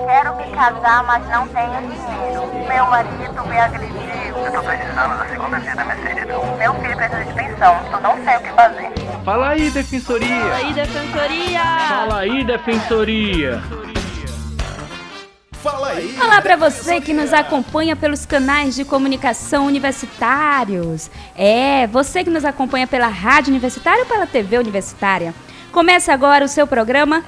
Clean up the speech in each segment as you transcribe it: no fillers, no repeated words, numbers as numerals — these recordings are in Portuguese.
Quero me casar, mas não tenho dinheiro. Meu marido me agrediu. Eu tô precisando da segunda via da Mercedes. Meu filho precisa de pensão. Eu não sei o que fazer. Fala aí, Defensoria! Fala aí, Defensoria! Fala aí, Defensoria! Fala aí! Olá para você que nos acompanha pelos canais de comunicação universitários. Você que nos acompanha pela Rádio Universitária ou pela TV Universitária. Começa agora o seu programa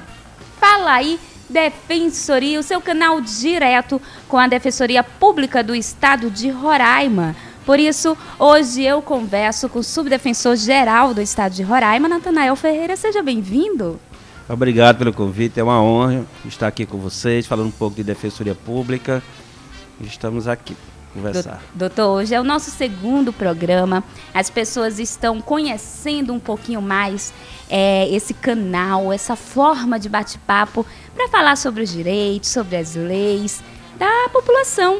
Fala aí, Defensoria, o seu canal direto com a Defensoria Pública do Estado de Roraima. Por isso, hoje eu converso com o Subdefensor-Geral do Estado de Roraima, Natanael Ferreira. Seja bem-vindo. Obrigado pelo convite, é uma honra estar aqui com vocês, falando um pouco de Defensoria Pública. Estamos aqui para conversar. Doutor, hoje é o nosso segundo programa. As pessoas estão conhecendo um pouquinho mais esse canal, essa forma de bate-papo para falar sobre os direitos, sobre as leis da população.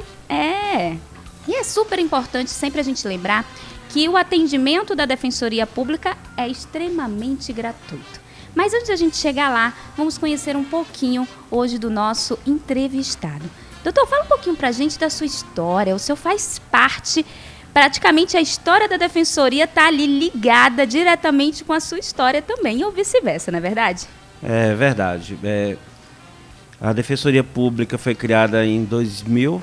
E é super importante sempre a gente lembrar que o atendimento da Defensoria Pública é extremamente gratuito. Mas antes de a gente chegar lá, vamos conhecer um pouquinho hoje do nosso entrevistado. Doutor, fala um pouquinho pra gente da sua história. O senhor faz parte, praticamente a história da Defensoria está ali ligada diretamente com a sua história também, ou vice-versa, não é verdade? É verdade. A Defensoria Pública foi criada em 2000,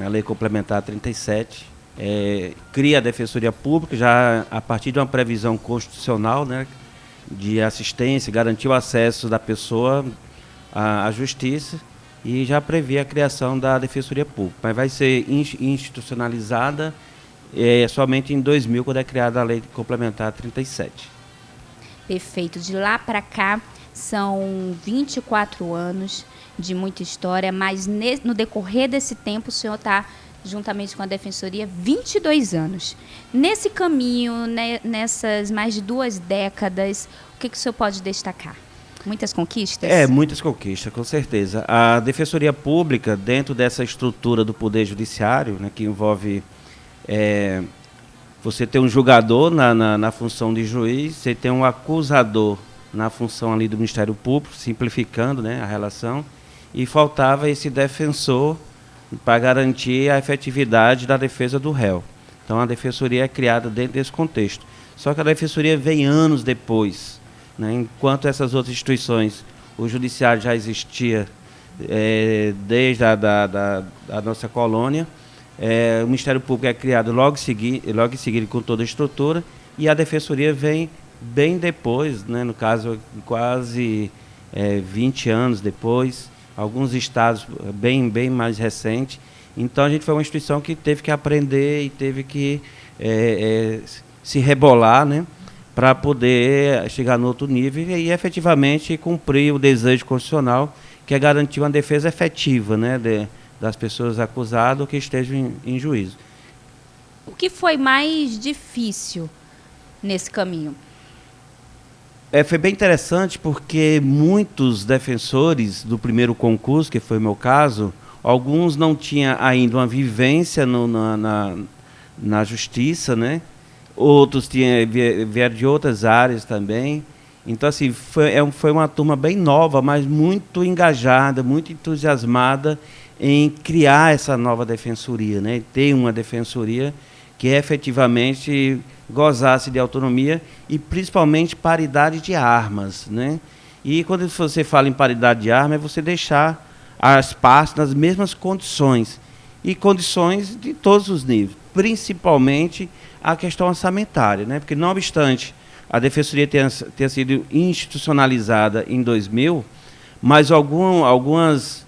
a Lei Complementar 37. Cria a Defensoria Pública já a partir de uma previsão constitucional, né, de assistência, garantir o acesso da pessoa à justiça e já prevê a criação da Defensoria Pública. Mas vai ser institucionalizada somente em 2000, quando é criada a Lei Complementar 37. Perfeito. De lá para cá são 24 anos de muita história, mas no decorrer desse tempo o senhor está juntamente com a Defensoria, 22 anos. Nesse caminho, nessas mais de 2 décadas, o que o senhor pode destacar? Muitas conquistas? Muitas conquistas, com certeza. A Defensoria Pública, dentro dessa estrutura do Poder Judiciário, né, que envolve você ter um julgador na função de juiz, você tem um acusador na função ali do Ministério Público, simplificando, né, a relação, e faltava esse defensor para garantir a efetividade da defesa do réu. Então, a Defensoria é criada dentro desse contexto. Só que a Defensoria vem anos depois, né? Enquanto essas outras instituições, o Judiciário já existia desde a nossa colônia, o Ministério Público é criado logo em seguida com toda a estrutura, e a Defensoria vem bem depois, né? No caso, quase 20 anos depois, alguns estados bem mais recentes. Então, a gente foi uma instituição que teve que aprender e teve que se rebolar, né, para poder chegar no outro nível e efetivamente cumprir o desejo constitucional, que é garantir uma defesa efetiva, né, das pessoas acusadas que estejam em juízo. O que foi mais difícil nesse caminho? Foi bem interessante porque muitos defensores do primeiro concurso, que foi o meu caso, alguns não tinham ainda uma vivência na justiça, né? Outros vieram de outras áreas também. Então, assim, foi uma turma bem nova, mas muito engajada, muito entusiasmada em criar essa nova defensoria, né? Ter uma defensoria que efetivamente gozasse de autonomia e principalmente paridade de armas, né? E quando você fala em paridade de armas, é você deixar as partes nas mesmas condições, e condições de todos os níveis, principalmente a questão orçamentária, né? Porque, não obstante a Defensoria ter sido institucionalizada em 2000, mas algumas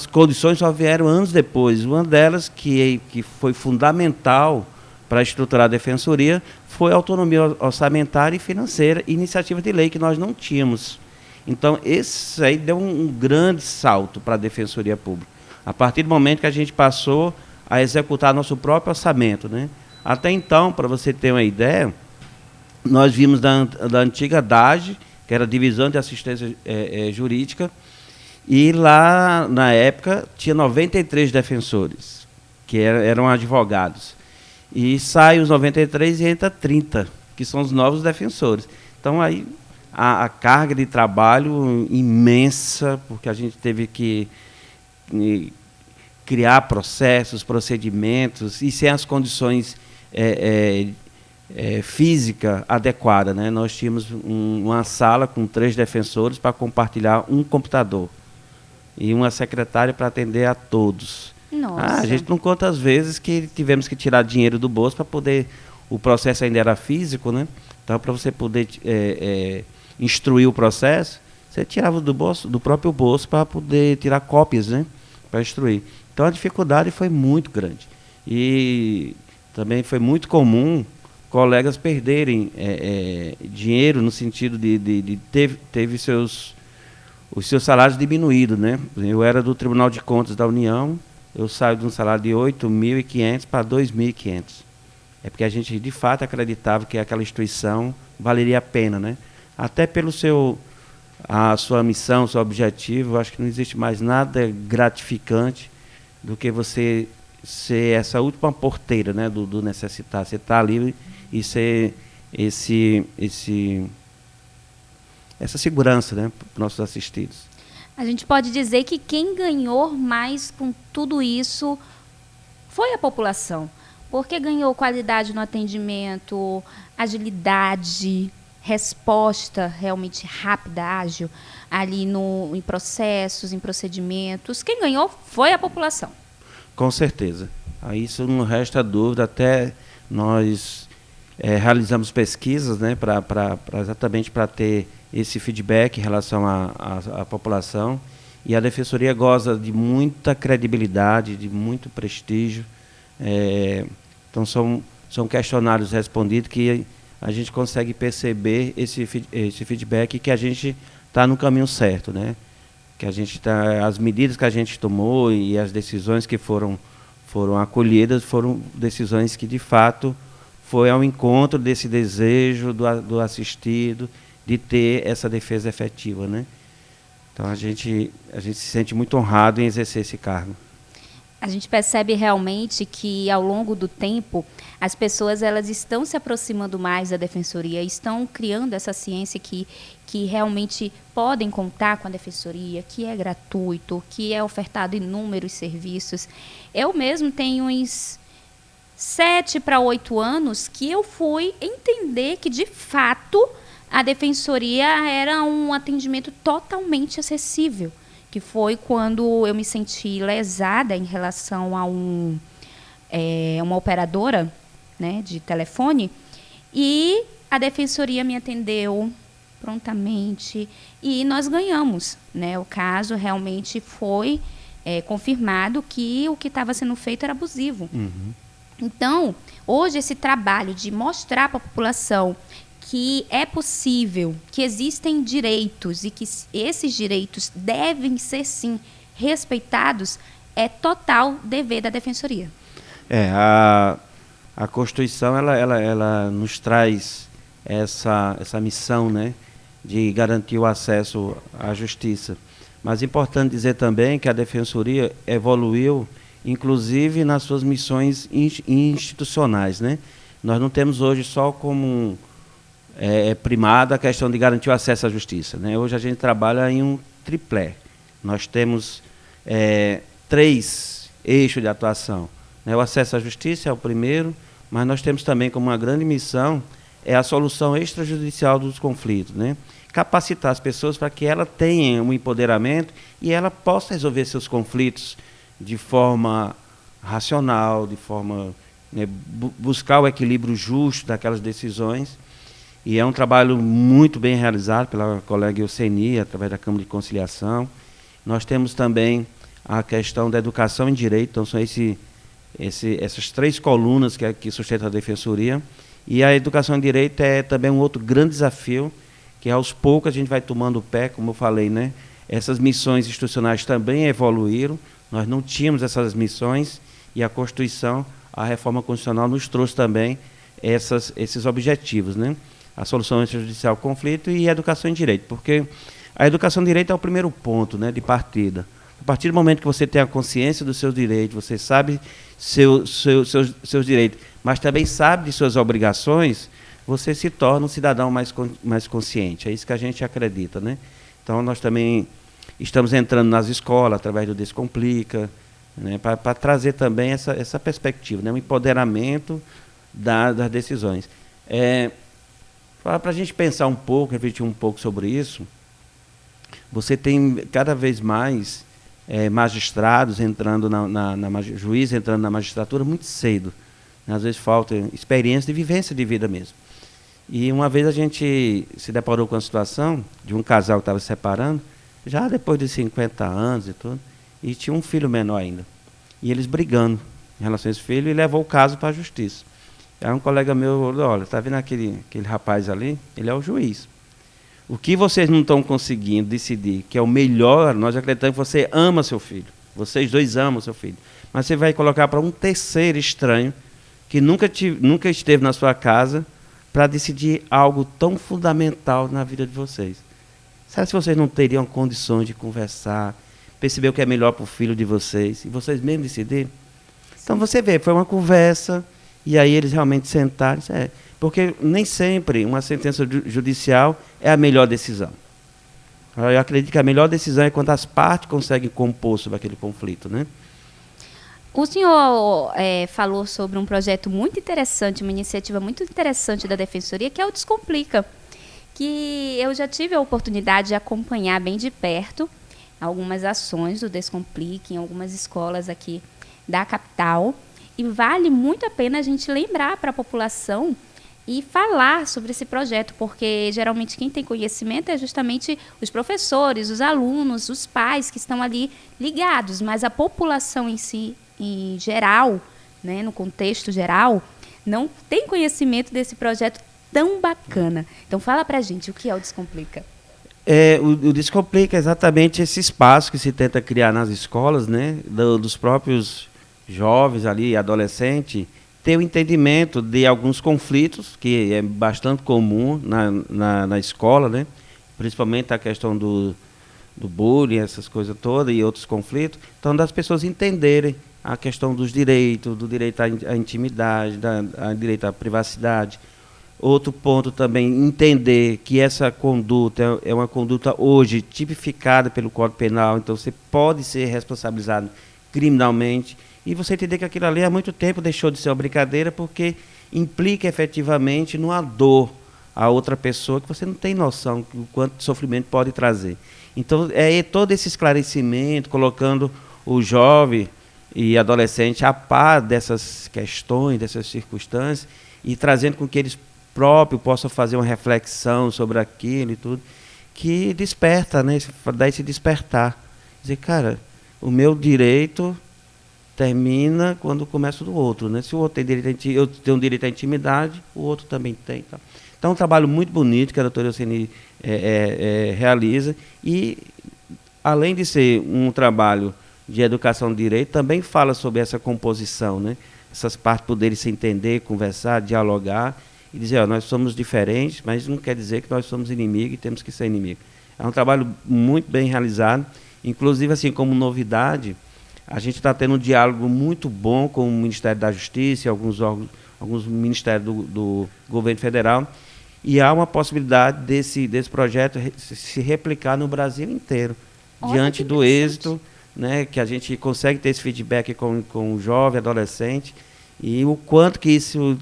condições só vieram anos depois. Uma delas, que foi fundamental para estruturar a Defensoria, foi a autonomia orçamentária e financeira, iniciativa de lei que nós não tínhamos. Então, esse aí deu um grande salto para a Defensoria Pública. A partir do momento que a gente passou a executar nosso próprio orçamento, né? Até então, para você ter uma ideia, nós vimos da antiga DAGE, que era a Divisão de Assistência Jurídica, e lá, na época, tinha 93 defensores, que eram advogados. E sai os 93 e entra 30, que são os novos defensores. Então, aí a carga de trabalho imensa, porque a gente teve que criar processos, procedimentos, e sem as condições física adequada, né? Nós tínhamos uma sala com 3 defensores para compartilhar um computador e uma secretária para atender a todos. Nossa. A gente não conta as vezes que tivemos que tirar dinheiro do bolso para poder... O processo ainda era físico, né? Então, para você poder instruir o processo, você tirava do próprio bolso para poder tirar cópias, né? Para instruir. Então, a dificuldade foi muito grande. E também foi muito comum colegas perderem dinheiro no sentido de teve os seus salários diminuídos, né? Eu era do Tribunal de Contas da União, eu saio de um salário de 8.500 para 2.500. É porque a gente, de fato, acreditava que aquela instituição valeria a pena, né? Até pelo a sua missão, seu objetivo, eu acho que não existe mais nada gratificante do que você ser essa última porteira, né, do necessitado. Você está ali e ser essa segurança, né, para os nossos assistidos. A gente pode dizer que quem ganhou mais com tudo isso foi a população, porque ganhou qualidade no atendimento, agilidade, resposta realmente rápida, ágil, ali em processos, em procedimentos. Quem ganhou foi a população. Com certeza. Aí isso não resta dúvida. Até nós realizamos pesquisas, né, exatamente para ter esse feedback em relação à população. E a Defensoria goza de muita credibilidade, de muito prestígio. Então, são questionários respondidos que a gente consegue perceber esse feedback, que a gente está no caminho certo, né? Que a gente as medidas que a gente tomou e as decisões que foram acolhidas foram decisões que, de fato, foi ao encontro desse desejo do assistido de ter essa defesa efetiva, né? Então, a gente se sente muito honrado em exercer esse cargo. A gente percebe realmente que, ao longo do tempo, as pessoas elas estão se aproximando mais da Defensoria, estão criando essa ciência que realmente podem contar com a Defensoria, que é gratuito, que é ofertado inúmeros serviços. Eu mesmo tenho uns 7 para 8 anos que eu fui entender que, de fato, a Defensoria era um atendimento totalmente acessível, que foi quando eu me senti lesada em relação a uma operadora, né, de telefone, e a Defensoria me atendeu prontamente e nós ganhamos, né? O caso realmente foi confirmado que o que estava sendo feito era abusivo. Uhum. Então, hoje esse trabalho de mostrar para a população que é possível, que existem direitos e que esses direitos devem ser, sim, respeitados, é total dever da Defensoria. A Constituição ela nos traz essa missão, né, de garantir o acesso à justiça. Mas é importante dizer também que a Defensoria evoluiu, inclusive nas suas missões institucionais, né? Nós não temos hoje só como primada a questão de garantir o acesso à justiça, né? Hoje a gente trabalha em um triplé. Nós temos 3 eixos de atuação, né? O acesso à justiça é o primeiro, mas nós temos também como uma grande missão a solução extrajudicial dos conflitos, né? Capacitar as pessoas para que ela tenha um empoderamento e ela possa resolver seus conflitos de forma racional, de forma, né, buscar o equilíbrio justo daquelas decisões. E é um trabalho muito bem realizado pela colega Euseni, através da Câmara de Conciliação. Nós temos também a questão da educação em direito, então são essas 3 colunas que sustentam a Defensoria. E a educação em direito é também um outro grande desafio, que aos poucos a gente vai tomando o pé, como eu falei, né? Essas missões institucionais também evoluíram, nós não tínhamos essas missões, e a Constituição, a reforma constitucional, nos trouxe também esses objetivos, né? A solução extrajudicial ao conflito e a educação em direito, porque a educação em direito é o primeiro ponto, né, de partida. A partir do momento que você tem a consciência dos seus direitos, você sabe seus direitos, mas também sabe de suas obrigações, você se torna um cidadão mais consciente. É isso que a gente acredita, né? Então, nós também estamos entrando nas escolas, através do Descomplica, né, para trazer também essa perspectiva, né, um empoderamento das decisões. Para a gente pensar um pouco, refletir um pouco sobre isso, você tem cada vez mais magistrados entrando juízes entrando na magistratura muito cedo. Às vezes falta experiência de vivência de vida mesmo. E uma vez a gente se deparou com a situação de um casal que estava se separando, já depois de 50 anos e tudo, e tinha um filho menor ainda. E eles brigando em relação a esse filho, e levou o caso para a justiça. Aí um colega meu falou, olha, está vendo aquele rapaz ali? Ele é o juiz. O que vocês não estão conseguindo decidir, que é o melhor, nós acreditamos que você ama seu filho. Vocês dois amam seu filho. Mas você vai colocar para um terceiro estranho, que nunca esteve na sua casa, para decidir algo tão fundamental na vida de vocês. Sabe se vocês não teriam condições de conversar, perceber o que é melhor para o filho de vocês, e vocês mesmos decidirem? Então você vê, foi uma conversa, e aí eles realmente sentaram, porque nem sempre uma sentença judicial é a melhor decisão. Eu acredito que a melhor decisão é quando as partes conseguem compor sobre aquele conflito, né? O senhor falou sobre um projeto muito interessante, uma iniciativa muito interessante da Defensoria, que é o Descomplica, que eu já tive a oportunidade de acompanhar bem de perto algumas ações do Descomplica em algumas escolas aqui da capital, e vale muito a pena a gente lembrar para a população e falar sobre esse projeto, porque geralmente quem tem conhecimento é justamente os professores, os alunos, os pais que estão ali ligados, mas a população em si, em geral, né, no contexto geral, não tem conhecimento desse projeto tão bacana. Então fala pra gente o que é o Descomplica. O Descomplica é exatamente esse espaço que se tenta criar nas escolas, né, dos próprios jovens ali, adolescentes, ter o entendimento de alguns conflitos, que é bastante comum na escola, né, principalmente a questão do bullying, essas coisas todas, e outros conflitos. Então, das pessoas entenderem a questão dos direitos, do direito à intimidade, do direito à privacidade. Outro ponto também, entender que essa conduta é uma conduta hoje tipificada pelo Código Penal, então você pode ser responsabilizado criminalmente, e você entender que aquilo ali há muito tempo deixou de ser uma brincadeira, porque implica efetivamente numa dor a outra pessoa que você não tem noção do quanto de sofrimento pode trazer. Então, todo esse esclarecimento, colocando o jovem e adolescente a par dessas questões, dessas circunstâncias, e trazendo com que eles próprios possam fazer uma reflexão sobre aquilo e tudo, que desperta, né? Dá esse despertar. Dizer, cara, o meu direito termina quando começa o do outro, né? Se o outro tem direito, eu tenho direito à intimidade, o outro também tem. Tá? Então, é um trabalho muito bonito que a doutora Euseni realiza, e, além de ser um trabalho de educação de direito, também fala sobre essa composição, né? Essas partes poderem se entender, conversar, dialogar, e dizer, nós somos diferentes, mas não quer dizer que nós somos inimigos e temos que ser inimigos. É um trabalho muito bem realizado, inclusive, assim, como novidade, a gente está tendo um diálogo muito bom com o Ministério da Justiça e alguns órgãos, alguns ministérios do governo federal, e há uma possibilidade desse projeto se replicar no Brasil inteiro, diante do êxito, né, que a gente consegue ter esse feedback com o jovem, adolescente, e o quanto que isso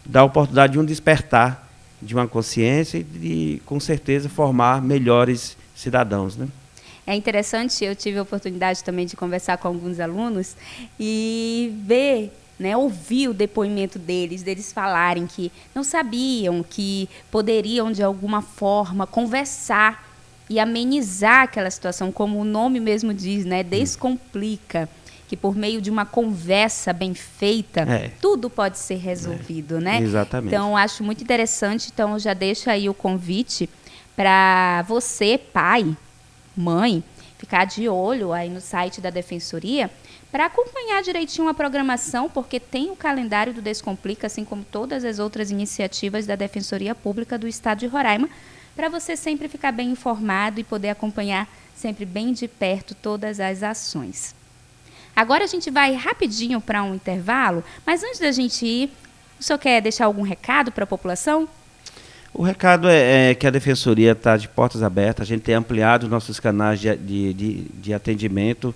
dá a oportunidade de um despertar de uma consciência e de, com certeza, formar melhores cidadãos, né? É interessante, eu tive a oportunidade também de conversar com alguns alunos e ver, né, ouvir o depoimento deles falarem que não sabiam, que poderiam, de alguma forma, conversar e amenizar aquela situação, como o nome mesmo diz, né, Descomplica, que por meio de uma conversa bem feita, tudo pode ser resolvido, né? Exatamente. Então, acho muito interessante, então eu já deixo aí o convite para você, pai, mãe, ficar de olho aí no site da Defensoria para acompanhar direitinho a programação, porque tem o calendário do Descomplica, assim como todas as outras iniciativas da Defensoria Pública do Estado de Roraima, para você sempre ficar bem informado e poder acompanhar sempre bem de perto todas as ações. Agora a gente vai rapidinho para um intervalo, mas antes da gente ir, O senhor quer deixar algum recado para a população? O recado é que a Defensoria está de portas abertas, a gente tem ampliado os nossos canais de atendimento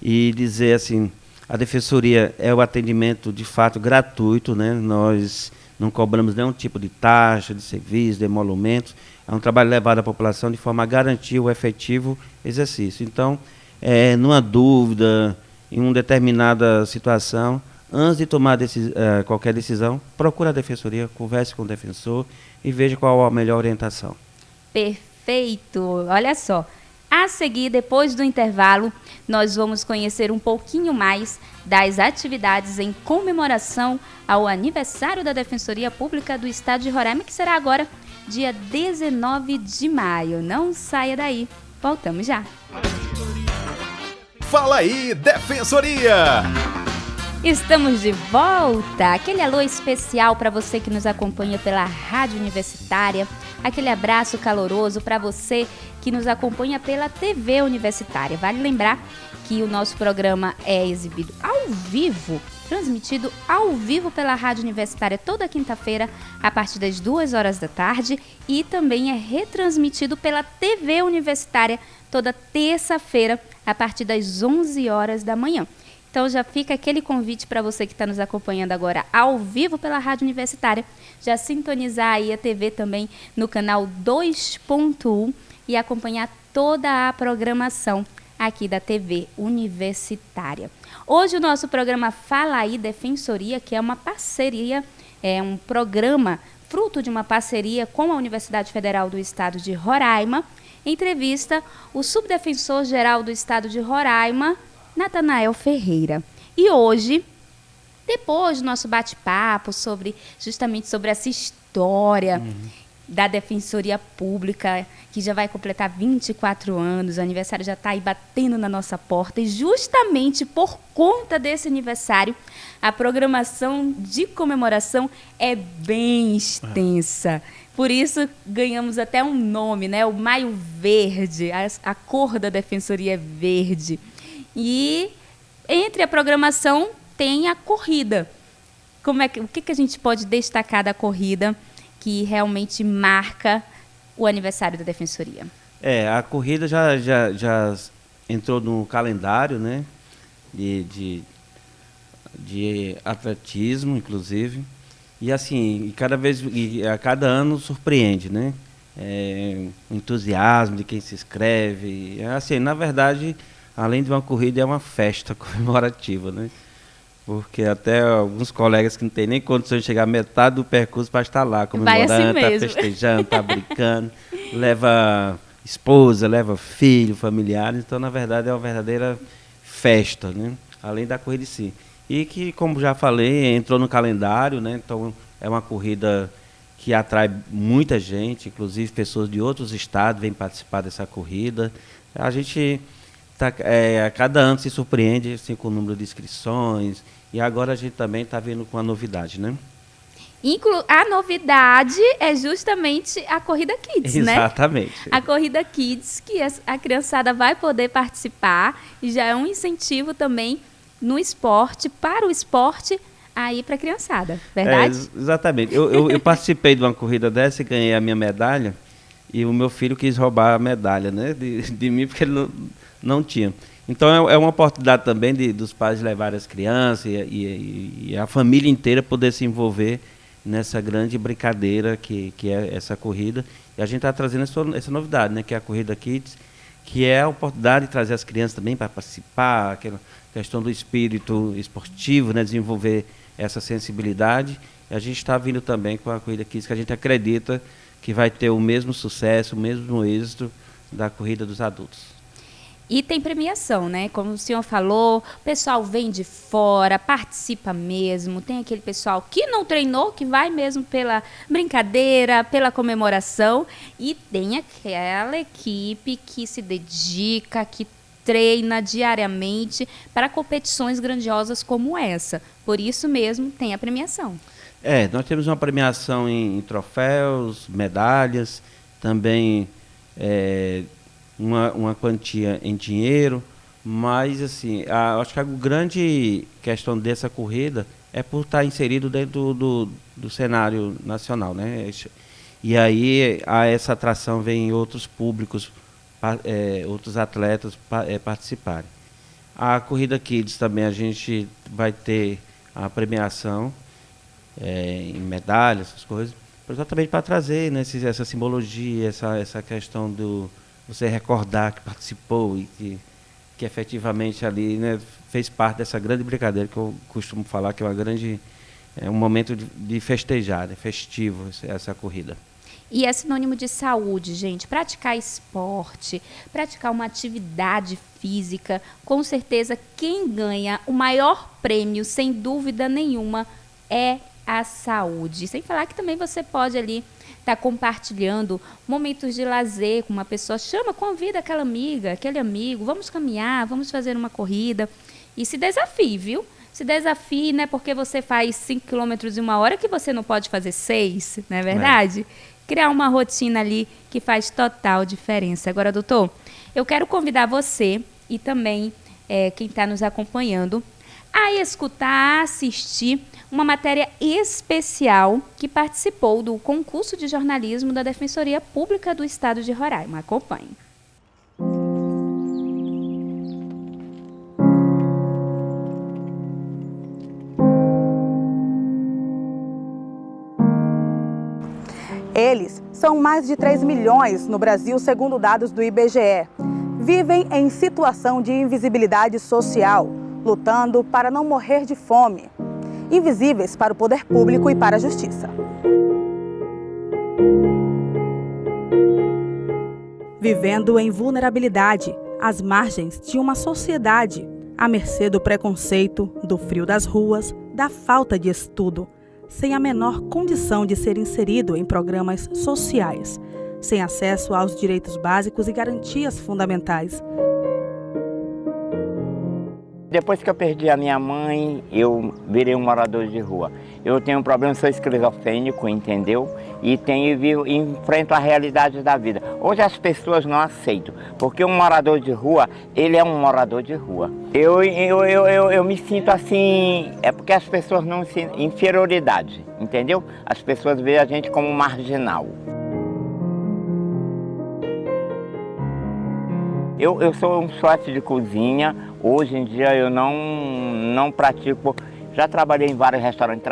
e dizer assim, a Defensoria é o atendimento de fato gratuito, né? Nós não cobramos nenhum tipo de taxa, de serviço, de emolumentos, é um trabalho levado à população de forma a garantir o efetivo exercício. Então, numa dúvida, em uma determinada situação, antes de tomar qualquer decisão, procure a Defensoria, converse com o defensor e veja qual a melhor orientação. Perfeito! Olha só, a seguir, depois do intervalo, nós vamos conhecer um pouquinho mais das atividades em comemoração ao aniversário da Defensoria Pública do Estado de Roraima, que será agora, dia 19 de maio. Não saia daí, voltamos já. Fala aí, Defensoria! Estamos de volta! Aquele alô especial para você que nos acompanha pela Rádio Universitária, aquele abraço caloroso para você que nos acompanha pela TV Universitária. Vale lembrar que o nosso programa é exibido ao vivo, transmitido ao vivo pela Rádio Universitária toda quinta-feira a partir das 2 horas da tarde e também é retransmitido pela TV Universitária toda terça-feira a partir das 11 horas da manhã. Então já fica aquele convite para você que está nos acompanhando agora ao vivo pela Rádio Universitária, já sintonizar aí a TV também no canal 2.1 e acompanhar toda a programação aqui da TV Universitária. Hoje o nosso programa Fala aí Defensoria, que é uma parceria, é um programa fruto de uma parceria com a Universidade Federal do Estado de Roraima, entrevista o subdefensor-geral do Estado de Roraima, Natanael Ferreira. E hoje, depois do nosso bate-papo justamente sobre essa história da Defensoria Pública, que já vai completar 24 anos, o aniversário já está aí batendo na nossa porta, e justamente por conta desse aniversário, a programação de comemoração é bem extensa. Por isso, ganhamos até um nome, né? O Maio Verde, a cor da Defensoria é verde. E entre a programação tem a corrida. O que a gente pode destacar da corrida que realmente marca o aniversário da Defensoria? A corrida já entrou no calendário, né, de atletismo, inclusive. E assim, a cada ano surpreende, né? O entusiasmo de quem se inscreve. Assim, na verdade, além de uma corrida, é uma festa comemorativa, né? Porque até alguns colegas que não têm nem condições de chegar a metade do percurso para estar lá comemorando, assim tá festejando, tá brincando, leva esposa, leva filho, familiares. Então, na verdade, é uma verdadeira festa, né? Além da corrida em si. E que, como já falei, entrou no calendário, né? Então, é uma corrida que atrai muita gente, inclusive pessoas de outros estados vêm participar dessa corrida. A gente a cada ano se surpreende assim, com o número de inscrições, e agora a gente também está vindo com a novidade, né? A novidade é justamente a Corrida Kids, né? Exatamente. A Corrida Kids, que a criançada vai poder participar, e já é um incentivo também no esporte, para o esporte, aí para a criançada, verdade? Exatamente. Eu participei de uma corrida dessa e ganhei a minha medalha, e o meu filho quis roubar a medalha, né, de mim, porque ele não tinha. Então é uma oportunidade também dos pais levarem as crianças e a família inteira poder se envolver nessa grande brincadeira que é essa corrida. E a gente está trazendo essa novidade, né, que é a Corrida Kids, que é a oportunidade de trazer as crianças também para participar, aquela questão do espírito esportivo, né, desenvolver essa sensibilidade. E a gente está vindo também com a Corrida Kids, que a gente acredita que vai ter o mesmo sucesso, o mesmo êxito da corrida dos adultos. E tem premiação, né? Como o senhor falou, o pessoal vem de fora, participa mesmo. Tem aquele pessoal que não treinou, que vai mesmo pela brincadeira, pela comemoração. E tem aquela equipe que se dedica, que treina diariamente para competições grandiosas como essa. Por isso mesmo tem a premiação. Nós temos uma premiação em troféus, medalhas, também uma quantia em dinheiro, mas assim, acho que a grande questão dessa corrida é por estar inserido dentro do cenário nacional, né? E aí a essa atração vem outros públicos, outros atletas participarem. A Corrida Kids também a gente vai ter a premiação em medalhas, essas coisas, exatamente para trazer, né, essa simbologia, essa questão do você recordar que participou e que efetivamente ali, né, fez parte dessa grande brincadeira que eu costumo falar que é um momento de festejar, né, festivo essa corrida. E é sinônimo de saúde, gente. Praticar esporte, praticar uma atividade física, com certeza quem ganha o maior prêmio, sem dúvida nenhuma, é a saúde. Sem falar que também você pode ali estar compartilhando momentos de lazer com uma pessoa. Convida aquela amiga, aquele amigo, vamos caminhar, vamos fazer uma corrida. E se desafie, viu? Se desafie, né? Porque você faz 5 quilômetros em 1 hora que você não pode fazer 6, não é verdade? Criar uma rotina ali que faz total diferença. Agora, doutor, eu quero convidar você e também quem está nos acompanhando a escutar, a assistir uma matéria especial que participou do concurso de jornalismo da Defensoria Pública do Estado de Roraima. Acompanhe. Eles são mais de 3 milhões no Brasil, segundo dados do IBGE. Vivem em situação de invisibilidade social, lutando para não morrer de fome. Invisíveis para o poder público e para a justiça. Vivendo em vulnerabilidade, às margens de uma sociedade, à mercê do preconceito, do frio das ruas, da falta de estudo, sem a menor condição de ser inserido em programas sociais, sem acesso aos direitos básicos e garantias fundamentais. Depois que eu perdi a minha mãe, eu virei um morador de rua. Eu tenho um problema, sou esquizofrênico, entendeu? E enfrento a realidade da vida. Hoje as pessoas não aceitam, porque um morador de rua, ele é um morador de rua. Eu me sinto assim, é porque as pessoas não se... inferioridade, entendeu? As pessoas veem a gente como marginal. Eu sou um chefe de cozinha, hoje em dia eu não pratico, já trabalhei em vários restaurantes,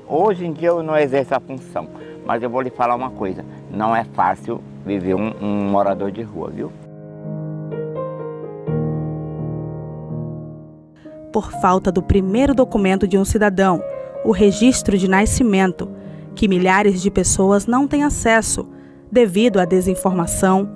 hoje em dia eu não exerço a função, mas eu vou lhe falar uma coisa, não é fácil viver um morador de rua, viu? Por falta do primeiro documento de um cidadão, o registro de nascimento, que milhares de pessoas não têm acesso, devido à desinformação,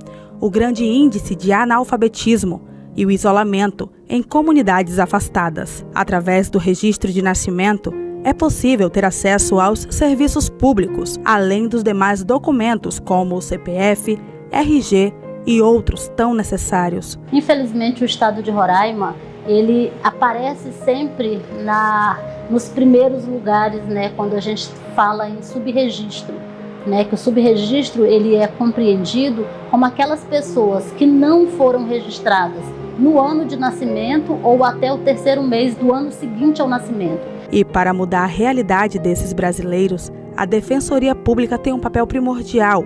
o grande índice de analfabetismo e o isolamento em comunidades afastadas. Através do registro de nascimento, é possível ter acesso aos serviços públicos, além dos demais documentos como o CPF, RG e outros tão necessários. Infelizmente, o estado de Roraima, ele aparece sempre nos primeiros lugares, né, quando a gente fala em subregistro. Né, que o subregistro ele é compreendido como aquelas pessoas que não foram registradas no ano de nascimento ou até o 3º mês do ano seguinte ao nascimento. E para mudar a realidade desses brasileiros, a Defensoria Pública tem um papel primordial,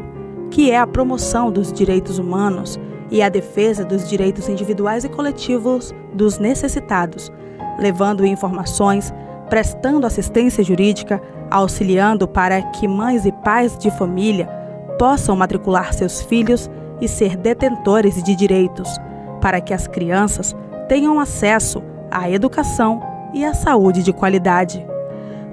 que é a promoção dos direitos humanos e a defesa dos direitos individuais e coletivos dos necessitados, levando informações, prestando assistência jurídica, auxiliando para que mães e pais de família possam matricular seus filhos e ser detentores de direitos, para que as crianças tenham acesso à educação e à saúde de qualidade.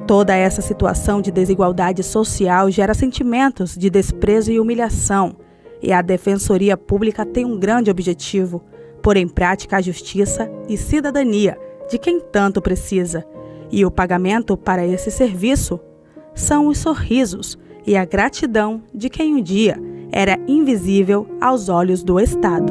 Toda essa situação de desigualdade social gera sentimentos de desprezo e humilhação, e a Defensoria Pública tem um grande objetivo: pôr em prática a justiça e cidadania de quem tanto precisa. E o pagamento para esse serviço são os sorrisos e a gratidão de quem um dia era invisível aos olhos do Estado.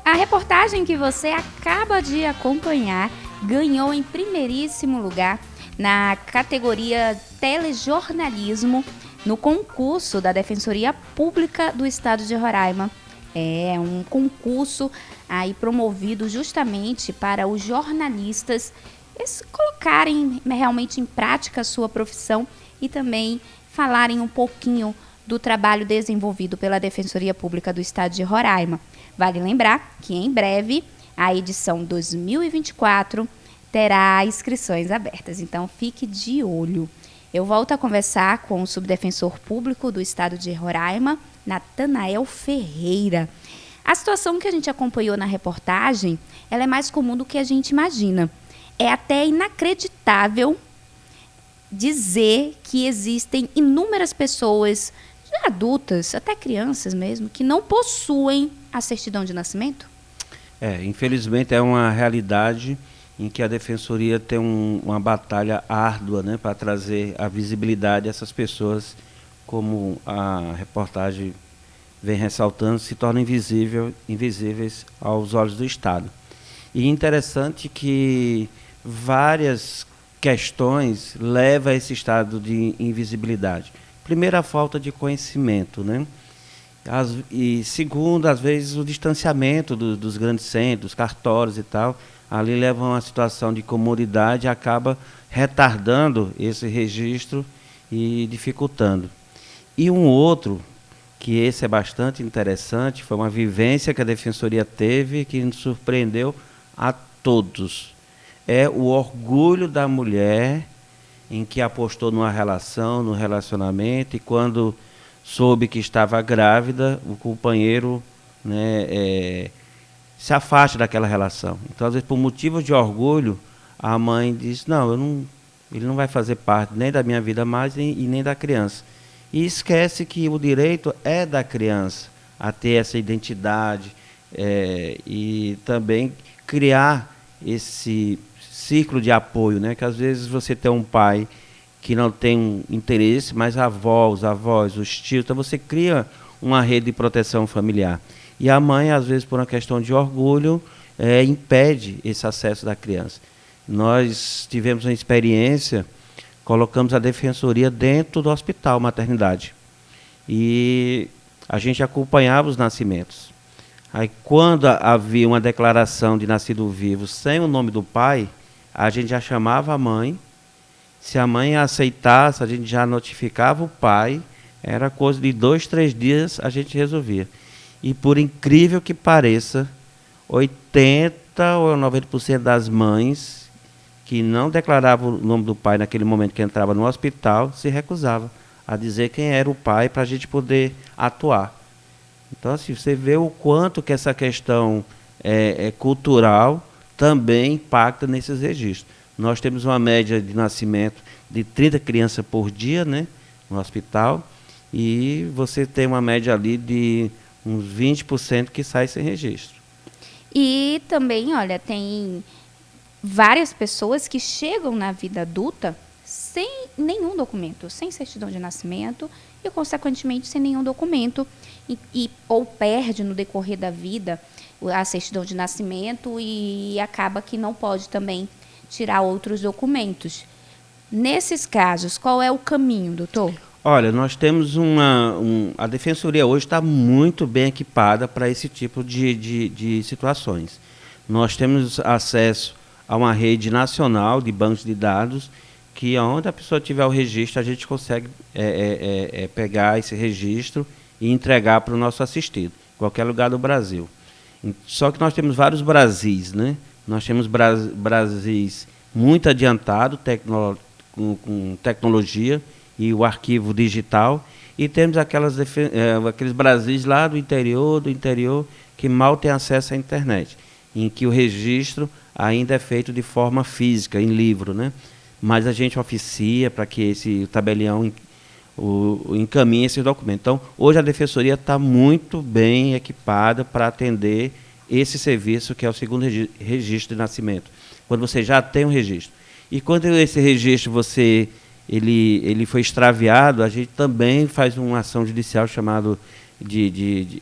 A reportagem que você acaba de acompanhar ganhou em primeiríssimo lugar na categoria telejornalismo no concurso da Defensoria Pública do Estado de Roraima. É um concurso aí promovido justamente para os jornalistas colocarem realmente em prática a sua profissão e também falarem um pouquinho do trabalho desenvolvido pela Defensoria Pública do Estado de Roraima. Vale lembrar que em breve a edição 2024 terá inscrições abertas, então fique de olho. Eu volto a conversar com o subdefensor público do Estado de Roraima, Natanael Ferreira. A situação que a gente acompanhou na reportagem, ela é mais comum do que a gente imagina. É até inacreditável dizer que existem inúmeras pessoas, já adultas, até crianças mesmo, que não possuem a certidão de nascimento. Infelizmente é uma realidade em que a Defensoria tem uma batalha árdua, né, para trazer a visibilidade dessas pessoas, como a reportagem vem ressaltando, se tornam invisíveis aos olhos do Estado. E interessante que várias questões levam a esse estado de invisibilidade. Primeiro, a falta de conhecimento, né? E segundo, às vezes, o distanciamento dos grandes centros, cartórios e tal, ali levam a uma situação de comodidade e acaba retardando esse registro e dificultando. E um outro, que esse é bastante interessante, foi uma vivência que a Defensoria teve que nos surpreendeu a todos. É o orgulho da mulher em que apostou numa relação, no relacionamento, e quando soube que estava grávida, o companheiro, né, se afasta daquela relação. Então, às vezes, por motivos de orgulho, a mãe diz, não, ele não vai fazer parte nem da minha vida mais e nem da criança. E esquece que o direito é da criança a ter essa identidade e também criar esse ciclo de apoio, né? Que às vezes você tem um pai que não tem um interesse, mas os avós, os tios, então você cria uma rede de proteção familiar. E a mãe, às vezes, por uma questão de orgulho, impede esse acesso da criança. Nós tivemos uma experiência, colocamos a Defensoria dentro do hospital, maternidade. E a gente acompanhava os nascimentos. Aí, quando havia uma declaração de nascido vivo sem o nome do pai, a gente já chamava a mãe. Se a mãe aceitasse, a gente já notificava o pai. Era coisa de 2, 3 dias a gente resolvia. E por incrível que pareça, 80% ou 90% das mães que não declaravam o nome do pai naquele momento que entrava no hospital, se recusavam a dizer quem era o pai para a gente poder atuar. Então, assim, você vê o quanto que essa questão cultural também impacta nesses registros. Nós temos uma média de nascimento de 30 crianças por dia, né, no hospital, e você tem uma média ali de uns 20% que sai sem registro. E também, olha, tem várias pessoas que chegam na vida adulta sem nenhum documento, sem certidão de nascimento e, consequentemente, sem nenhum documento, ou perde no decorrer da vida a certidão de nascimento e acaba que não pode também tirar outros documentos. Nesses casos, qual é o caminho, doutor? Olha, nós temos a Defensoria hoje está muito bem equipada para esse tipo de situações. Nós temos acesso a uma rede nacional de bancos de dados que, onde a pessoa tiver o registro, a gente consegue pegar esse registro e entregar para o nosso assistido, em qualquer lugar do Brasil. Só que nós temos vários Brasis, né? Nós temos Brasis muito adiantados com tecnologia e o arquivo digital, e temos aqueles Brasis lá do interior, que mal tem acesso à internet, em que o registro ainda é feito de forma física, em livro, né? Mas a gente oficia para que esse tabelião encaminhe esse documento. Então, hoje a Defensoria está muito bem equipada para atender esse serviço, que é o segundo registro de nascimento, quando você já tem um registro. E quando esse registro ele foi extraviado, a gente também faz uma ação judicial chamada de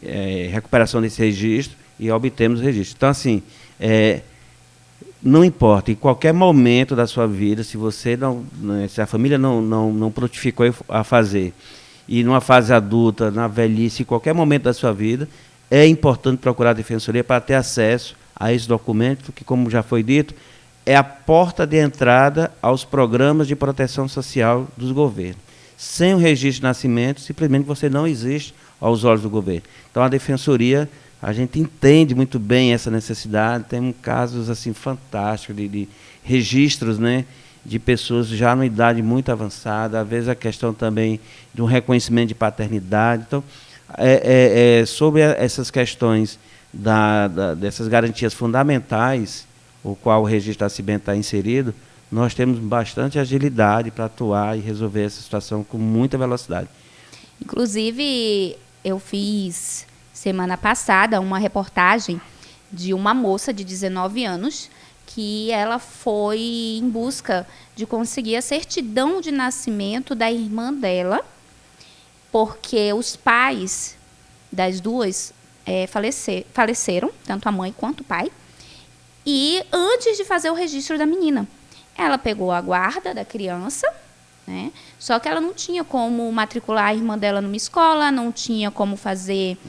recuperação desse registro e obtemos o registro. Então, assim, não importa, em qualquer momento da sua vida, se você se a família não prontificou a fazer, e numa fase adulta, na velhice, em qualquer momento da sua vida, é importante procurar a Defensoria para ter acesso a esse documento, que, como já foi dito, é a porta de entrada aos programas de proteção social dos governos. Sem o registro de nascimento, simplesmente você não existe aos olhos do governo. Então, a Defensoria, a gente entende muito bem essa necessidade, tem casos assim fantásticos de registros, né, de pessoas já numa idade muito avançada, às vezes a questão também de um reconhecimento de paternidade. Então, sobre essas questões dessas garantias fundamentais, o qual o registro de nascimento está inserido, nós temos bastante agilidade para atuar e resolver essa situação com muita velocidade. Inclusive, eu fiz semana passada uma reportagem de uma moça de 19 anos que ela foi em busca de conseguir a certidão de nascimento da irmã dela, porque os pais das duas faleceram, tanto a mãe quanto o pai, e antes de fazer o registro da menina. Ela pegou a guarda da criança, né? Só que ela não tinha como matricular a irmã dela numa escola, não tinha como fazer,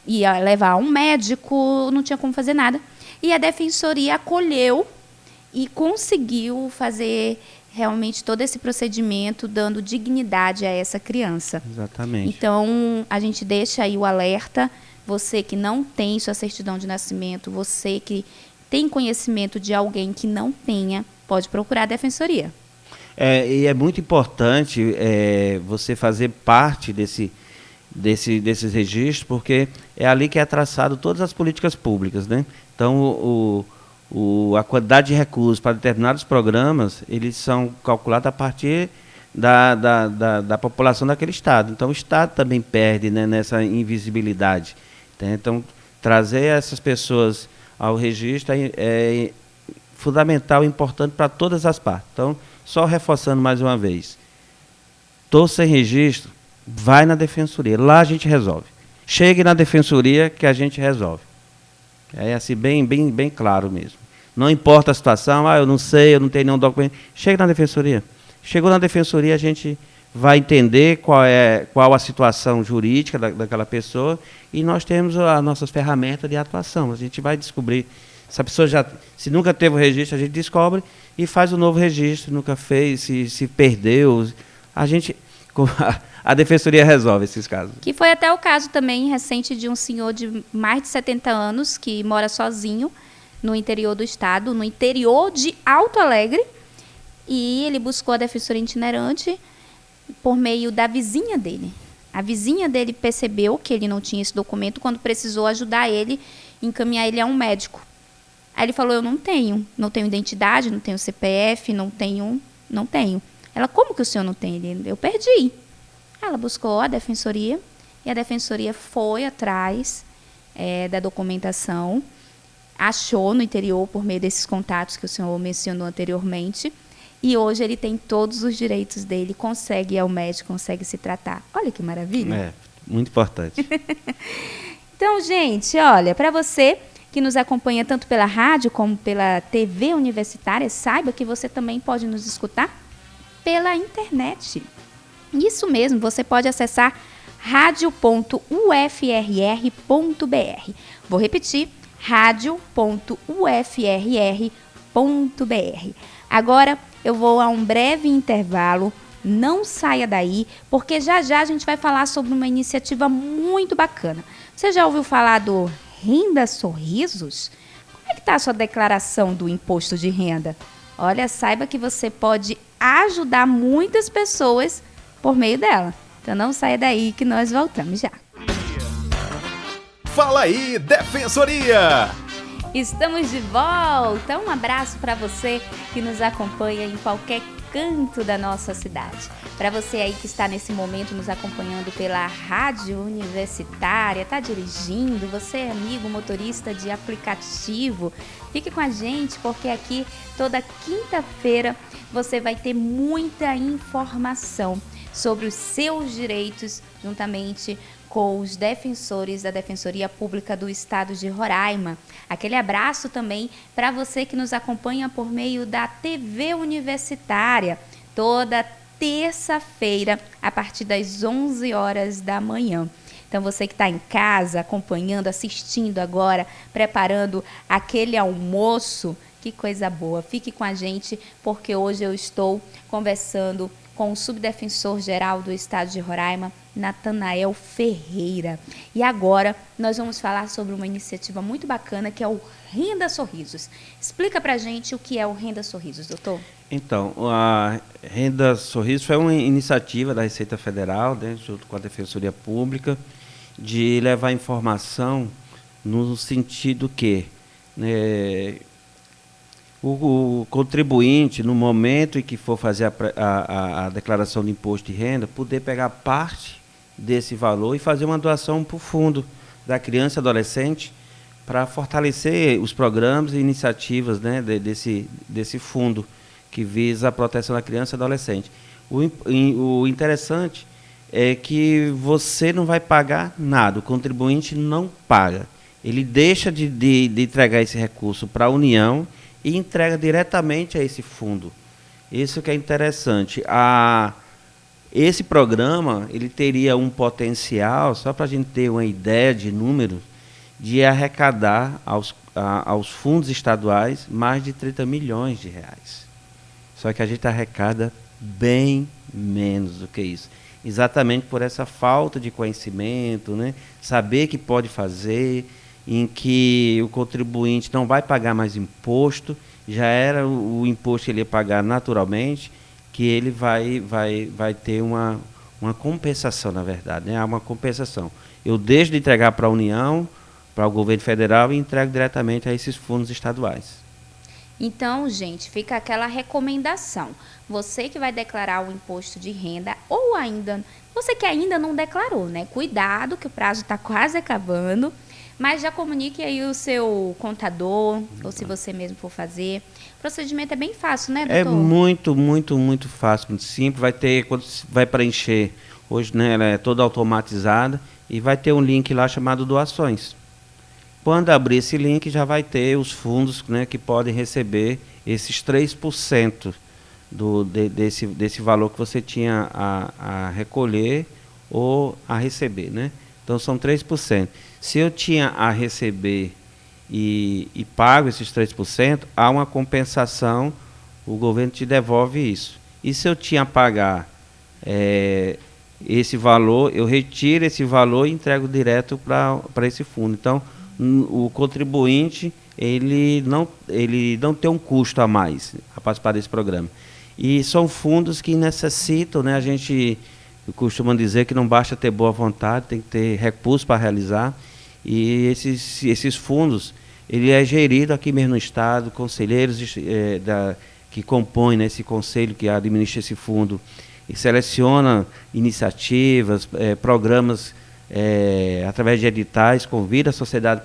ia levar a um médico, não tinha como fazer nada. E a Defensoria acolheu e conseguiu fazer realmente todo esse procedimento, dando dignidade a essa criança. Exatamente. Então, a gente deixa aí o alerta, você que não tem sua certidão de nascimento, você que tem conhecimento de alguém que não tenha, pode procurar a Defensoria. E é muito importante você fazer parte desses registros, porque é ali que é traçado todas as políticas públicas, né? Então, a quantidade de recursos para determinados programas, eles são calculados a partir da população daquele estado. Então, o estado também perde, né, nessa invisibilidade. Então, trazer essas pessoas ao registro é fundamental e importante para todas as partes. Então, só reforçando mais uma vez, estou sem registro, vai na Defensoria, lá a gente resolve. Chegue na Defensoria que a gente resolve. É assim, bem claro mesmo. Não importa a situação, eu não sei, eu não tenho nenhum documento. Chegue na Defensoria. Chegou na Defensoria, a gente vai entender qual a situação jurídica daquela pessoa, e nós temos as nossas ferramentas de atuação. A gente vai descobrir. Se a pessoa se nunca teve o registro, a gente descobre e faz o novo registro, nunca fez, se perdeu. A Defensoria resolve esses casos. Que foi até o caso também recente de um senhor de mais de 70 anos que mora sozinho no interior do estado, no interior de Alto Alegre, e ele buscou a Defensoria itinerante por meio da vizinha dele. A vizinha dele percebeu que ele não tinha esse documento quando precisou ajudar ele, encaminhar ele a um médico. Aí ele falou, eu não tenho identidade, não tenho CPF, não tenho. Ela, como que o senhor não tem? Ele, eu perdi. Ela buscou a Defensoria, e a Defensoria foi atrás da documentação, achou no interior por meio desses contatos que o senhor mencionou anteriormente, e hoje ele tem todos os direitos dele, consegue ir ao médico, consegue se tratar. Olha que maravilha. Muito importante. Então, gente, olha, para você que nos acompanha tanto pela rádio como pela TV universitária, saiba que você também pode nos escutar pela internet. Isso mesmo, você pode acessar radio.ufrr.br. Vou repetir, radio.ufrr.br. Agora eu vou a um breve intervalo, não saia daí, porque já a gente vai falar sobre uma iniciativa muito bacana. Você já ouviu falar do Renda Sorrisos? Como é que está a sua declaração do imposto de renda? Olha, saiba que você pode ajudar muitas pessoas por meio dela. Então não saia daí que nós voltamos já. Fala aí, Defensoria! Estamos de volta. Um abraço para você que nos acompanha em qualquer canto da nossa cidade. Para você aí que está nesse momento nos acompanhando pela rádio universitária, está dirigindo, você é amigo motorista de aplicativo, fique com a gente, porque aqui toda quinta-feira você vai ter muita informação sobre os seus direitos, juntamente com os defensores da Defensoria Pública do Estado de Roraima. Aquele abraço também para você que nos acompanha por meio da TV Universitária, toda terça-feira, a partir das 11 horas da manhã. Então você que está em casa, acompanhando, assistindo agora, preparando aquele almoço, que coisa boa. Fique com a gente, porque hoje eu estou conversando com o subdefensor-geral do Estado de Roraima, Natanael Ferreira. E agora nós vamos falar sobre uma iniciativa muito bacana, que é o Renda Sorrisos. Explica pra gente o que é o Renda Sorrisos, doutor. Então, a Renda Sorrisos foi uma iniciativa da Receita Federal, né, junto com a Defensoria Pública, de levar informação no sentido que o contribuinte, no momento em que for fazer a declaração de imposto de renda, poder pegar parte desse valor e fazer uma doação para o fundo da criança e adolescente, para fortalecer os programas e iniciativas, né, desse fundo que visa a proteção da criança e adolescente. O interessante é que você não vai pagar nada, o contribuinte não paga. Ele deixa de entregar esse recurso para a União e entrega diretamente a esse fundo. Isso que é interessante. Esse programa ele teria um potencial, só para a gente ter uma ideia de número, de arrecadar aos fundos estaduais mais de 30 milhões de reais. Só que a gente arrecada bem menos do que isso. Exatamente por essa falta de conhecimento, né? Saber que pode fazer, em que o contribuinte não vai pagar mais imposto, já era o imposto que ele ia pagar naturalmente, que ele vai ter uma compensação, na verdade, né? Há uma compensação. Eu deixo de entregar para a União, para o governo federal, e entrego diretamente a esses fundos estaduais. Então, gente, fica aquela recomendação. Você que vai declarar o imposto de renda, ou ainda, você que ainda não declarou, né? Cuidado, que o prazo está quase acabando. Mas já comunique aí o seu contador, ou se você mesmo for fazer. O procedimento é bem fácil, né, doutor? É muito fácil, muito simples. Vai ter, quando vai preencher, hoje, né, ela é toda automatizada, e vai ter um link lá chamado doações. Quando abrir esse link, já vai ter os fundos, né, que podem receber esses 3% desse valor que você tinha a recolher ou a receber, né? Então, são 3%. Se eu tinha a receber e pago esses 3%, há uma compensação, o governo te devolve isso. E se eu tinha a pagar esse valor, eu retiro esse valor e entrego direto para esse fundo. Então, o contribuinte ele não tem um custo a mais a participar desse programa. E são fundos que necessitam, né, a gente costuma dizer que não basta ter boa vontade, tem que ter recursos para realizar. E esses fundos, ele é gerido aqui mesmo no Estado, conselheiros que compõem, né, esse conselho que administra esse fundo e seleciona iniciativas, programas, através de editais, convida a sociedade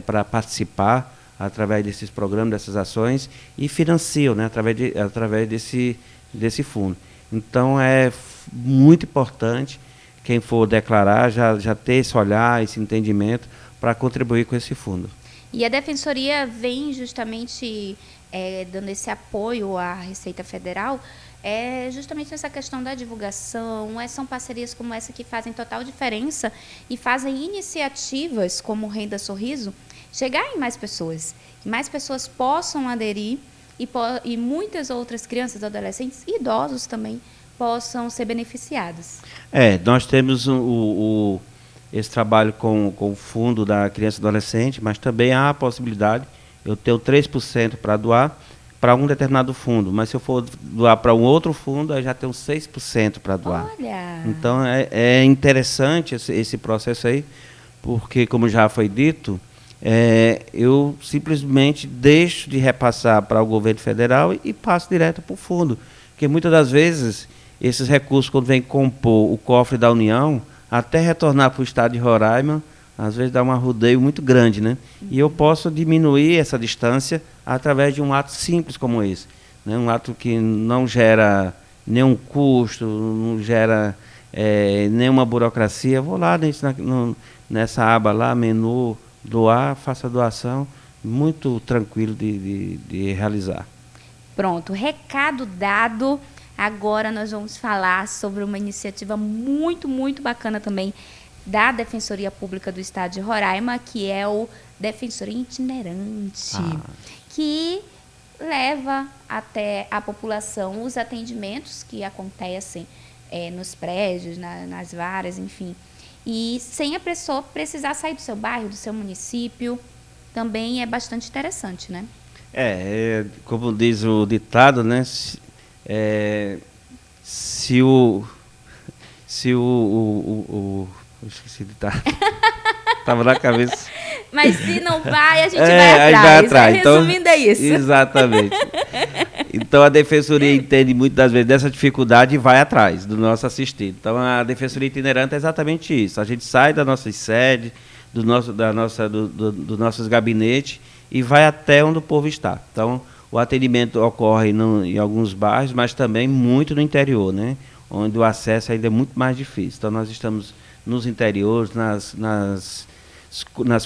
para participar através desses programas, dessas ações, e financiam, né, através desse fundo. Então, é muito importante quem for declarar já ter esse olhar, esse entendimento para contribuir com esse fundo. E a Defensoria vem justamente dando esse apoio à Receita Federal, justamente nessa questão da divulgação. São parcerias como essa que fazem total diferença e fazem iniciativas como o Renda Sorriso chegar em mais pessoas. Que mais pessoas possam aderir e muitas outras crianças, adolescentes e idosos também possam ser beneficiados. Nós temos esse trabalho com o fundo da criança e adolescente, mas também há a possibilidade, eu tenho 3% para doar para um determinado fundo, mas se eu for doar para um outro fundo, eu já tenho 6% para doar. Olha! Então, é interessante esse processo aí, porque, como já foi dito, eu simplesmente deixo de repassar para o governo federal e passo direto para o fundo. Porque, muitas das vezes, esses recursos, quando vem compor o cofre da União, até retornar para o estado de Roraima, às vezes dá um rodeio muito grande, né? E eu posso diminuir essa distância através de um ato simples como esse, né? Um ato que não gera nenhum custo, não gera nenhuma burocracia. Vou lá nessa aba lá, menu, doar, faço a doação, muito tranquilo de realizar. Pronto, recado dado. Agora nós vamos falar sobre uma iniciativa muito bacana também da Defensoria Pública do Estado de Roraima, que é o Defensoria Itinerante, que leva até a população os atendimentos que acontecem nos prédios, nas varas, enfim. E sem a pessoa precisar sair do seu bairro, do seu município, também é bastante interessante, né? Como diz o ditado, né? Se o eu esqueci de ditado. Tava na cabeça. Mas se não vai, a gente vai atrás. Resumindo, então, é isso. Exatamente. Então, a Defensoria entende muitas das vezes dessa dificuldade e vai atrás do nosso assistido. Então, a Defensoria Itinerante é exatamente isso. A gente sai da nossa sede, dos nossos gabinetes e vai até onde o povo está. Então, o atendimento ocorre em alguns bairros, mas também muito no interior, né? Onde o acesso ainda é muito mais difícil. Então, nós estamos nos interiores, nas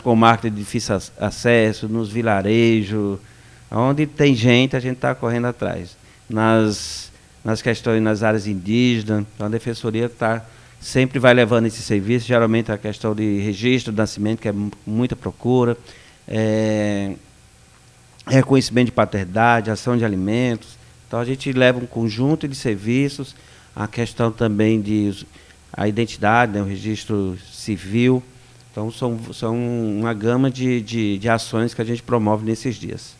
comarcas de difícil acesso, nos vilarejos, onde tem gente, a gente está correndo atrás. Nas questões, nas áreas indígenas, então a Defensoria sempre vai levando esse serviço, geralmente a questão de registro do nascimento, que é muita procura, reconhecimento de paternidade, ação de alimentos. Então a gente leva um conjunto de serviços, a questão também a identidade, né, o registro civil. Então, são uma gama de ações que a gente promove nesses dias.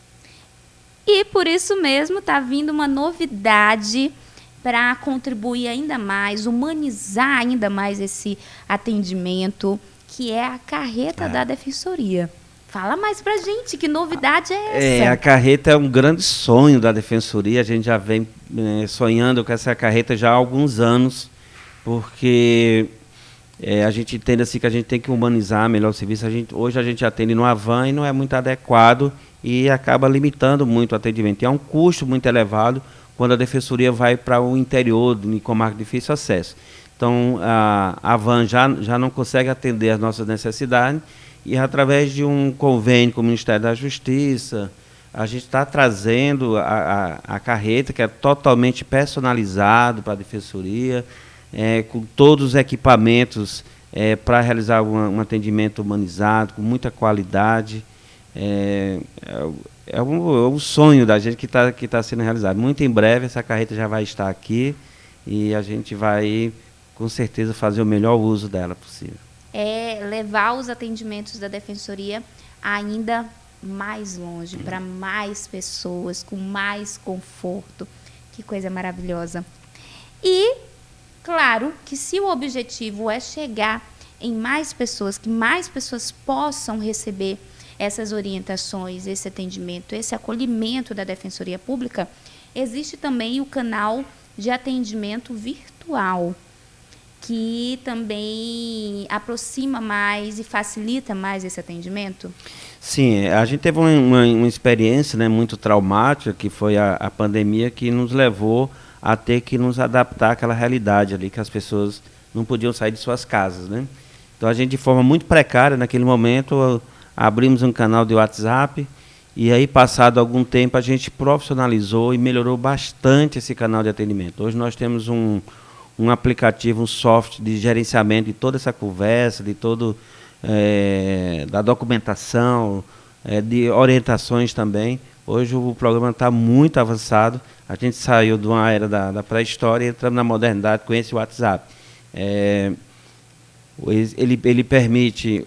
E, por isso mesmo, está vindo uma novidade para contribuir ainda mais, humanizar ainda mais esse atendimento, que é a carreta da Defensoria. Fala mais para a gente, que novidade é essa? A carreta é um grande sonho da Defensoria. A gente já vem sonhando com essa carreta já há alguns anos, porque a gente entende assim que a gente tem que humanizar melhor o serviço. Hoje a gente atende no Avan e não é muito adequado e acaba limitando muito o atendimento. E é um custo muito elevado quando a Defensoria vai para o interior, em comarca de difícil acesso. Então, a Avan já não consegue atender as nossas necessidades e, através de um convênio com o Ministério da Justiça, a gente está trazendo a carreta, que é totalmente personalizado para a Defensoria, com todos os equipamentos para realizar um atendimento humanizado, com muita qualidade. É um sonho da gente que tá sendo realizado. Muito em breve essa carreta já vai estar aqui e a gente vai, com certeza, fazer o melhor uso dela possível. Levar os atendimentos da Defensoria ainda mais longe, para mais pessoas, com mais conforto. Que coisa maravilhosa. E claro que se o objetivo é chegar em mais pessoas, que mais pessoas possam receber essas orientações, esse atendimento, esse acolhimento da Defensoria Pública, existe também o canal de atendimento virtual, que também aproxima mais e facilita mais esse atendimento? Sim, a gente teve uma experiência, né, muito traumática, que foi a pandemia, que nos levou a ter que nos adaptar àquela realidade ali, que as pessoas não podiam sair de suas casas, né? Então a gente, de forma muito precária, naquele momento, abrimos um canal de WhatsApp e aí, passado algum tempo, a gente profissionalizou e melhorou bastante esse canal de atendimento. Hoje nós temos um aplicativo, um software de gerenciamento de toda essa conversa, de da documentação, de orientações também. Hoje o programa está muito avançado. A gente saiu de uma era da pré-história e entramos na modernidade com esse WhatsApp. Ele permite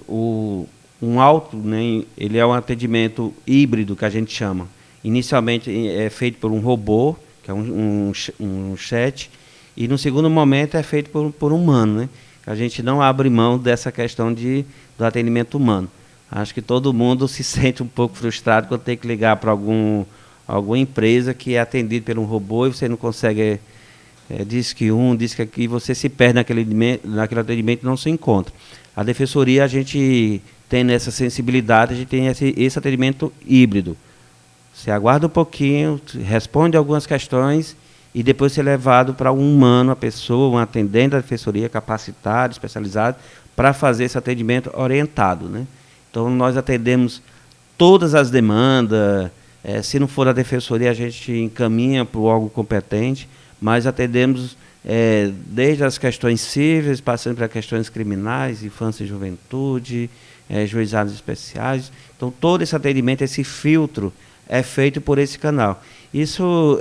né, ele é um atendimento híbrido, que a gente chama. Inicialmente é feito por um robô, que é um chat, e no segundo momento é feito por um humano, né? A gente não abre mão dessa questão do atendimento humano. Acho que todo mundo se sente um pouco frustrado quando tem que ligar para alguma empresa que é atendido por um robô e você não consegue, diz que aqui, você se perde naquele atendimento e não se encontra. A Defensoria, a gente tem essa sensibilidade, a gente tem esse atendimento híbrido. Você aguarda um pouquinho, responde algumas questões e depois ser levado para um humano, a pessoa, um atendente da Defensoria, capacitado, especializado, para fazer esse atendimento orientado, né? Então, nós atendemos todas as demandas. Se não for a Defensoria, a gente encaminha para o órgão competente, mas atendemos desde as questões cíveis, passando para questões criminais, infância e juventude, juizados especiais. Então, todo esse atendimento, esse filtro, é feito por esse canal. Isso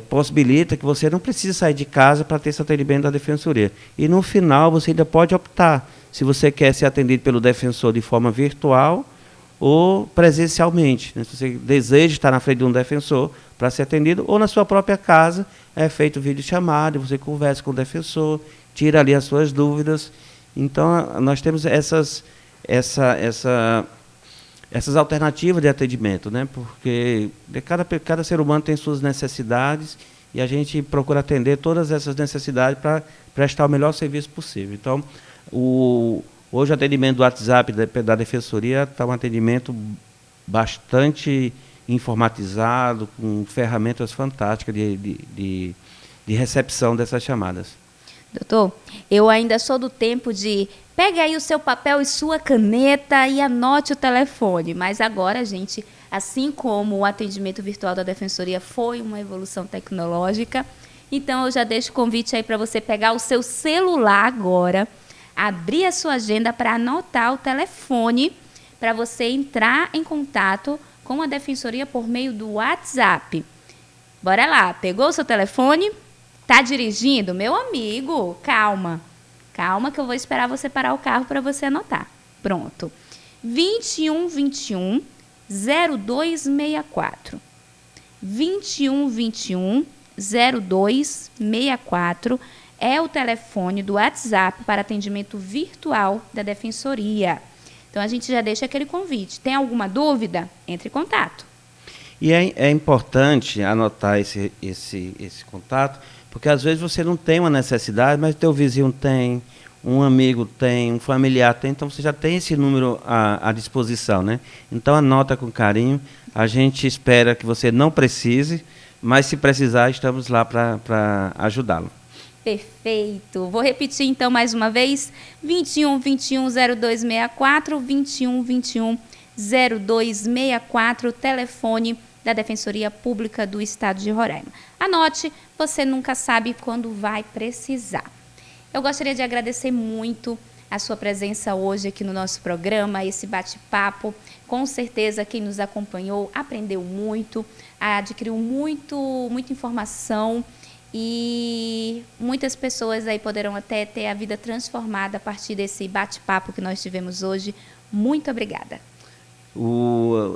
possibilita que você não precise sair de casa para ter esse atendimento da Defensoria. E, no final, você ainda pode optar se você quer ser atendido pelo defensor de forma virtual ou presencialmente, né? Se você deseja estar na frente de um defensor para ser atendido, ou na sua própria casa, é feito videochamada, você conversa com o defensor, tira ali as suas dúvidas. Então, nós temos essas alternativas de atendimento, né? Porque cada ser humano tem suas necessidades e a gente procura atender todas essas necessidades para prestar o melhor serviço possível. Então, hoje o atendimento do WhatsApp da Defensoria está um atendimento bastante informatizado, com ferramentas fantásticas de recepção dessas chamadas. Doutor, eu ainda sou do tempo de pegue aí o seu papel e sua caneta e anote o telefone. Mas agora, gente, assim como o atendimento virtual da Defensoria foi uma evolução tecnológica, então eu já deixo o convite aí para você pegar o seu celular agora, abrir a sua agenda para anotar o telefone, para você entrar em contato com a Defensoria por meio do WhatsApp. Bora lá, pegou o seu telefone? Tá dirigindo? Meu amigo, calma. Calma que eu vou esperar você parar o carro para você anotar. Pronto. 2121 0264. 2121 0264 é o telefone do WhatsApp para atendimento virtual da Defensoria. Então, a gente já deixa aquele convite. Tem alguma dúvida? Entre em contato. E é importante anotar esse contato, porque às vezes você não tem uma necessidade, mas teu vizinho tem, um amigo tem, um familiar tem, então você já tem esse número à disposição, né? Então anota com carinho, a gente espera que você não precise, mas se precisar, estamos lá para ajudá-lo. Perfeito. Vou repetir então mais uma vez, 2121 0264, 2121 0264, telefone da Defensoria Pública do Estado de Roraima. Anote, você nunca sabe quando vai precisar. Eu gostaria de agradecer muito a sua presença hoje aqui no nosso programa, esse bate-papo. Com certeza quem nos acompanhou aprendeu muito, adquiriu muita informação e muitas pessoas aí poderão até ter a vida transformada a partir desse bate-papo que nós tivemos hoje. Muito obrigada.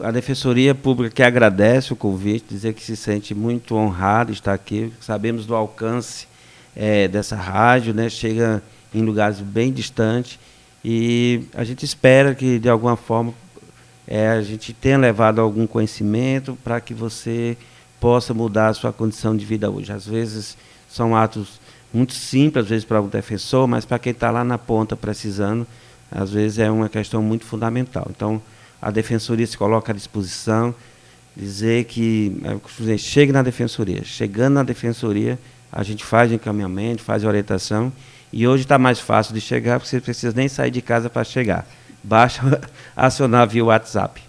A Defensoria Pública que agradece o convite, dizer que se sente muito honrado de estar aqui. Sabemos do alcance dessa rádio, né? Chega em lugares bem distantes e a gente espera que, de alguma forma, a gente tenha levado algum conhecimento para que você possa mudar a sua condição de vida hoje. Às vezes são atos muito simples, às vezes para o defensor, mas para quem está lá na ponta precisando, às vezes é uma questão muito fundamental. Então, a Defensoria se coloca à disposição, dizer que chegue na Defensoria. Chegando na Defensoria, a gente faz encaminhamento, faz orientação, e hoje está mais fácil de chegar, porque você não precisa nem sair de casa para chegar. Basta acionar via WhatsApp.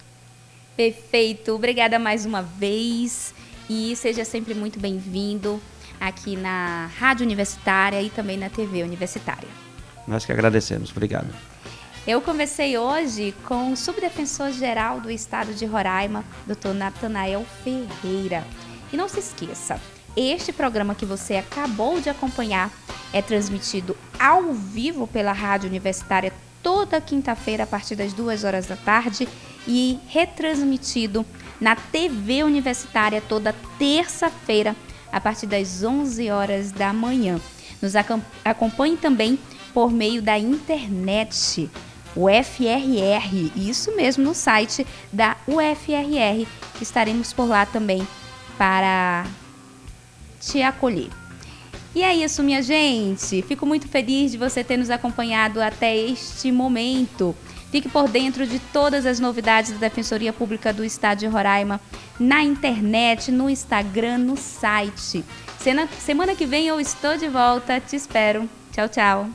Perfeito. Obrigada mais uma vez e seja sempre muito bem-vindo aqui na Rádio Universitária e também na TV Universitária. Nós que agradecemos. Obrigado. Eu conversei hoje com o Subdefensor-Geral do Estado de Roraima, Dr. Natanael Ferreira. E não se esqueça, este programa que você acabou de acompanhar é transmitido ao vivo pela Rádio Universitária toda quinta-feira a partir das 2h da tarde e retransmitido na TV Universitária toda terça-feira a partir das 11h da manhã. Nos acompanhe também por meio da internet, UFRR, isso mesmo, no site da UFRR. Estaremos por lá também para te acolher. E é isso, minha gente. Fico muito feliz de você ter nos acompanhado até este momento. Fique por dentro de todas as novidades da Defensoria Pública do Estado de Roraima, na internet, no Instagram, no site. Semana que vem eu estou de volta. Te espero. Tchau, tchau.